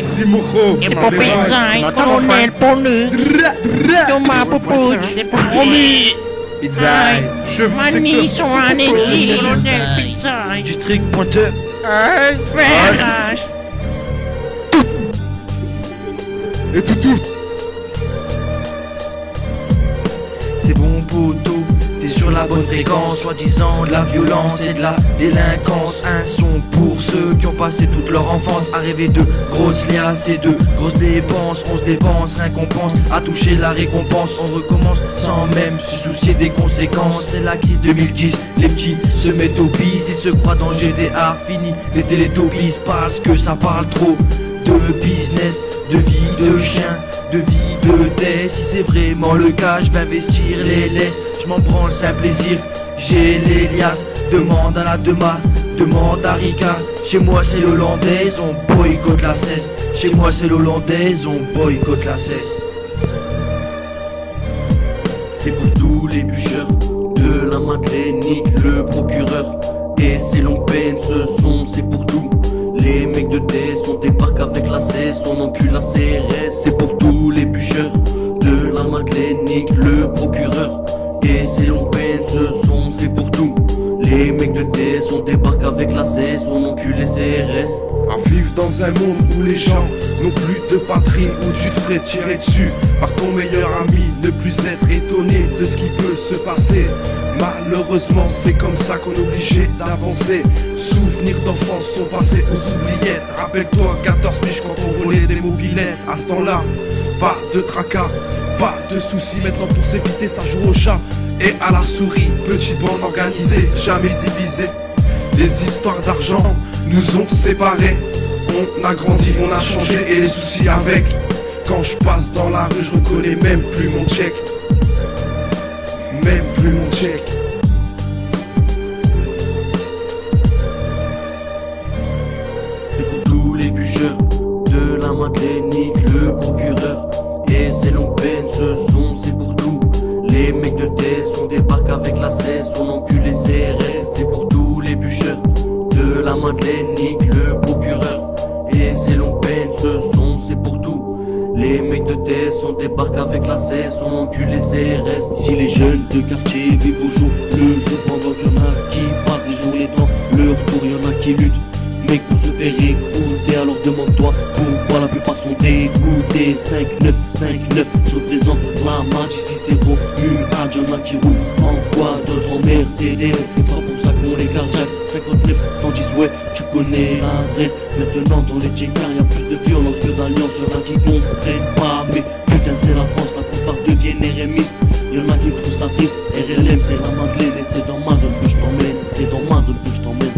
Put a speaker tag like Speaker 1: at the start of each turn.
Speaker 1: Simuro,
Speaker 2: C'est pour pizza, colonel Ponu. Thomas Poupouche, c'est pour lui.
Speaker 1: Pizza, chef du
Speaker 2: Mani
Speaker 1: secteur.
Speaker 2: sont en équipe, colonel pizza.
Speaker 3: District pointeur.
Speaker 2: Frère.
Speaker 1: Et tout.
Speaker 3: C'est bon poteau, t'es sur la bonne fréquence. Soi-disant de la violence et de la délinquance. Un son pour ceux qui ont passé toute leur enfance à rêver de grosses liasses et de grosses dépenses. On se dépense, rien qu'on pense à toucher la récompense. On recommence sans même se soucier des conséquences. C'est la crise 2010, les petits se mettent au bis et se croient dans GTA. Fini les télétopies parce que ça parle trop de business, de vie de chien, de vie de test. Si c'est vraiment le cas, je vais investir les laisses. Je m'en prends c'est un plaisir, j'ai les liasses. Demande à la demande à Ricard. Chez moi c'est l'hollandaise, on boycotte la cesse. Chez moi c'est l'hollandaise, on boycotte la cesse. C'est pour tous les bûcheurs de la Madeleine, nique le procureur. Et ces longues peines, ce son c'est pour tout. Les mecs de test, on débarque avec la cesse, on encule la CRS. C'est pour tous les bûcheurs de la Madeleine, nique le procureur. Et c'est longues peines, ce son c'est pour tout. Les mecs de test, on débarque avec la cesse, on encule les CRS.
Speaker 1: À vivre dans un monde où les gens n'ont plus de patrie, où tu te ferais tirer dessus par ton meilleur ami, ne plus être étonné de ce qui peut se passer. Malheureusement c'est comme ça qu'on est obligé d'avancer. Souvenirs d'enfance sont passés aux oubliettes. Rappelle-toi 14 piges quand on volait des mobilettes. À ce temps-là, pas de tracas, pas de soucis. Maintenant pour s'éviter ça joue au chat et à la souris. Petite bande organisée, jamais divisée. Les histoires d'argent nous ont séparés. On a grandi, on a changé et les soucis avec. Quand je passe dans la rue, je reconnais même plus mon check. Même plus mon check.
Speaker 3: Et pour tous les bûcheurs de la Madeleine, nique le procureur. Et ces longues peines, ce son c'est pour tout. Les mecs de test, on débarque avec la cesse, on encule les CRS. C'est pour tous les bûcheurs de la Madeleine, nique le procureur. Et ces longues peines, ce son c'est pour tout. Les mecs de test, on débarque avec la cesse, on encule les CRS. Si les jeunes de quartier vivent au jour le jour, pendant qu'il y en a qui passent les journées dans leur tour, il y en a qui luttent. Mec, pour se faire écouter, alors demande-toi pourquoi la plupart sont dégoûtés. 5-9, je représente la match, ici c'est Romuald. Y'en a qui roulent en quoi, d'autres en Mercedes. C'est pas pour ça qu'on les carjack. 59, 110, ouais, tu connais l'adresse. Maintenant dans les checkers, y'a plus de violence que d'alliance. Y'en a qui comprennent pas, mais putain c'est la France, la plupart deviennent RMistes. Y'en a qui trouvent ça triste, RLM c'est la Madeleine. Et c'est dans ma zone que je t'emmène, c'est dans ma zone que je t'emmène.